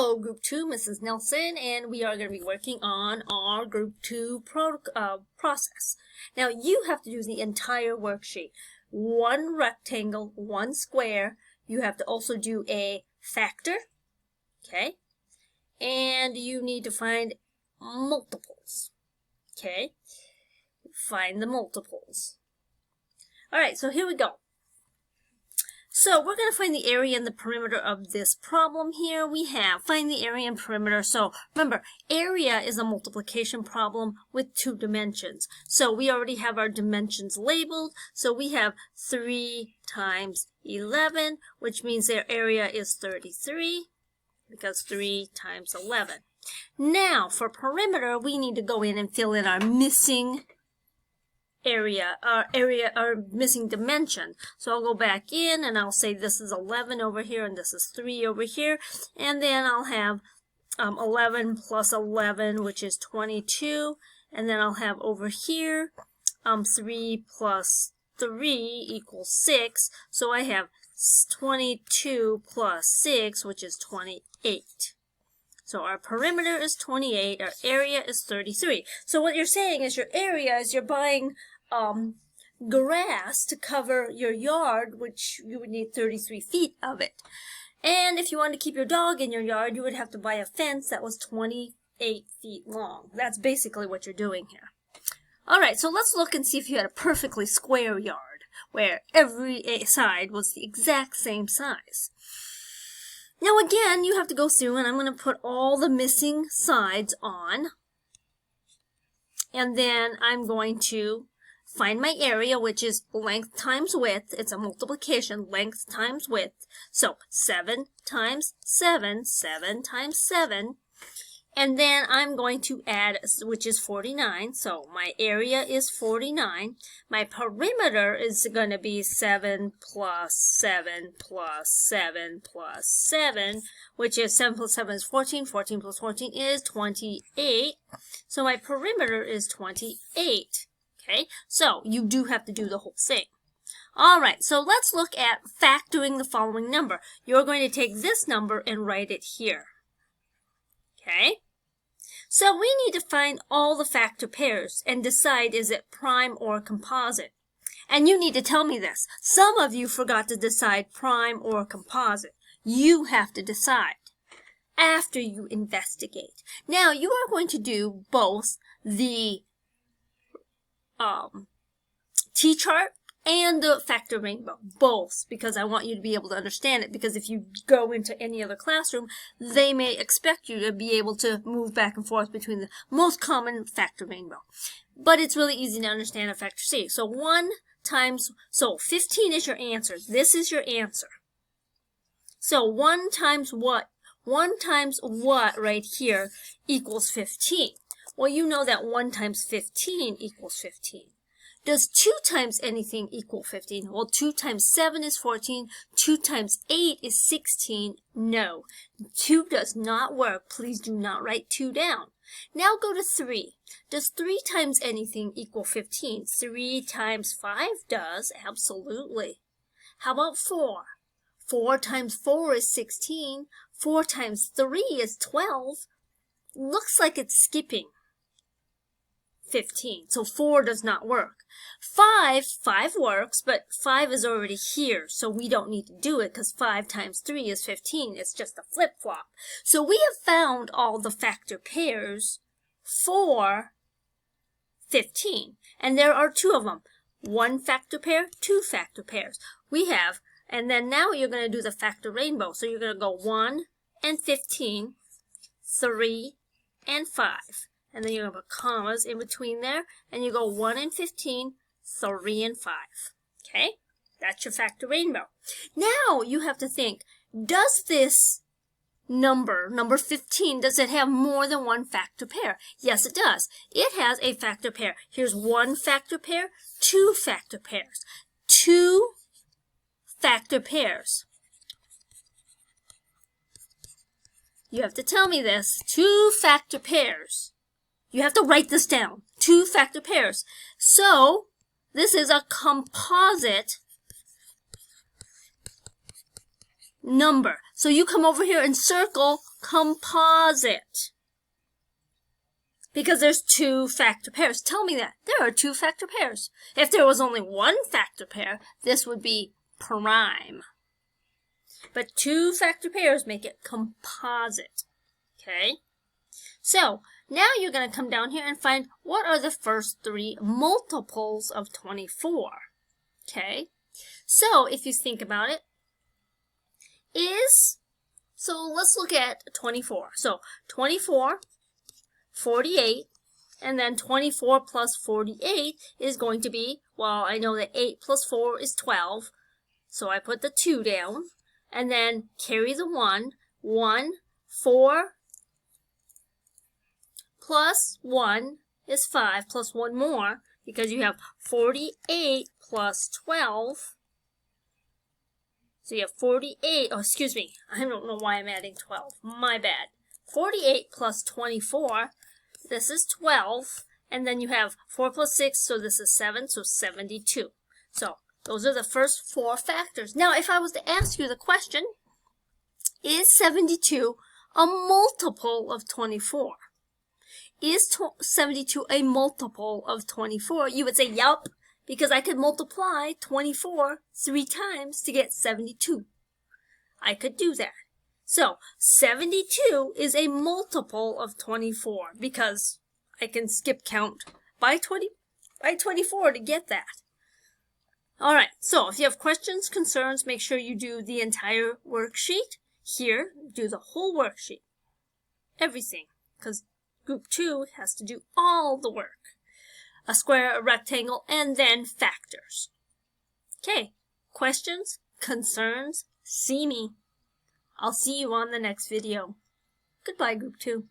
Hello, Group 2, Mrs. Nelson, and we are going to be working on our Group 2 process. Now, you have to do the entire worksheet. One rectangle, one square. You have to also do a factor, okay? And you need to find multiples, okay? Find the multiples. All right, so here we go. So we're going to find the area and the perimeter of this problem here. We have find the area and perimeter. So remember, area is a multiplication problem with 2 dimensions. So we already have our dimensions labeled. So we have 3 times 11, which means their area is 33 because 3 times 11. Now for perimeter, we need to go in and fill in our missing our missing dimension. So I'll go back in and I'll say this is 11 over here and this is 3 over here, and then I'll have 11 plus 11, which is 22, and then I'll have over here 3 plus 3 equals 6, so I have 22 plus 6, which is 28. So our perimeter is 28, our area is 33. So what you're saying is your area is you're buying grass to cover your yard, which you would need 33 feet of it. And if you wanted to keep your dog in your yard, you would have to buy a fence that was 28 feet long. That's basically what you're doing here. All right, so let's look and see if you had a perfectly square yard where every side was the exact same size. Now again, you have to go through and I'm going to put all the missing sides on. And then I'm going to find my area, which is length times width. It's a multiplication, length times width. So 7 times 7, 7 times 7. And then I'm going to add, which is 49. So my area is 49. My perimeter is going to be 7 plus 7 plus 7 plus 7, which is 7 plus 7 is 14. 14 plus 14 is 28. So my perimeter is 28. Okay, so you do have to do the whole thing. All right, so let's look at factoring the following number. You're going to take this number and write it here. Okay, so we need to find all the factor pairs and decide is it prime or composite. And you need to tell me this. Some of you forgot to decide prime or composite. You have to decide after you investigate. Now, you are going to do both the T-chart and the factor rainbow, both, because I want you to be able to understand it, because if you go into any other classroom, they may expect you to be able to move back and forth between the most common factor rainbow. But it's really easy to understand a factor C. So 15 is your answer. This is your answer. So 1 times what? 1 times what right here equals 15. Well, you know that 1 times 15 equals 15. Does 2 times anything equal 15? Well, 2 times 7 is 14. 2 times 8 is 16. No, 2 does not work. Please do not write 2 down. Now go to 3. Does 3 times anything equal 15? 3 times 5 does, absolutely. How about 4? 4 times 4 is 16. 4 times 3 is 12. Looks like it's skipping 15, so 4 does not work. 5 works, but 5 is already here, so we don't need to do it because 5 times 3 is 15. It's just a flip-flop. So we have found all the factor pairs for 15, and there are 2 of them. 1 factor pair, 2 factor pairs. We have, and then now you're going to do the factor rainbow. So you're going to go 1 and 15, 3 and 5. And then you have commas in between there, and you go 1 and 15, 3 and 5. Okay? That's your factor rainbow. Now you have to think, does this number 15, does it have more than 1 factor pair? Yes, it does. It has a factor pair. Here's 1 factor pair, 2 factor pairs. 2 factor pairs. You have to tell me this. 2 factor pairs. You have to write this down. 2 factor pairs. So, this is a composite number. So you come over here and circle composite. Because there's two factor pairs. Tell me that. There are two factor pairs. If there was only one factor pair, this would be prime. But two factor pairs make it composite. Okay? So, now you're going to come down here and find what are the first three multiples of 24. Okay? So, if you think about it, so let's look at 24. So, 24, 48, and then 24 plus 48 is going to be, well, I know that 8 plus 4 is 12, so I put the 2 down, and then carry the 1, 4 plus 1 is 5, plus 1 more, because you have 48 plus 12, so you have 48, oh, excuse me, I don't know why I'm adding 12, my bad. 48 plus 24, this is 12, and then you have 4 plus 6, so this is 7, so 72. So, those are the first four factors. Now, if I was to ask you the question, is 72 a multiple of 24? Is 72 a multiple of 24? You would say, yup, because I could multiply 24 3 times to get 72. I could do that. So, 72 is a multiple of 24 because I can skip count by 24 to get that. Alright, so if you have questions, concerns, make sure you do the entire worksheet. Here, do the whole worksheet. Everything, because Group 2 has to do all the work. A square, a rectangle, and then factors. Okay, questions, concerns, see me. I'll see you on the next video. Goodbye, Group 2.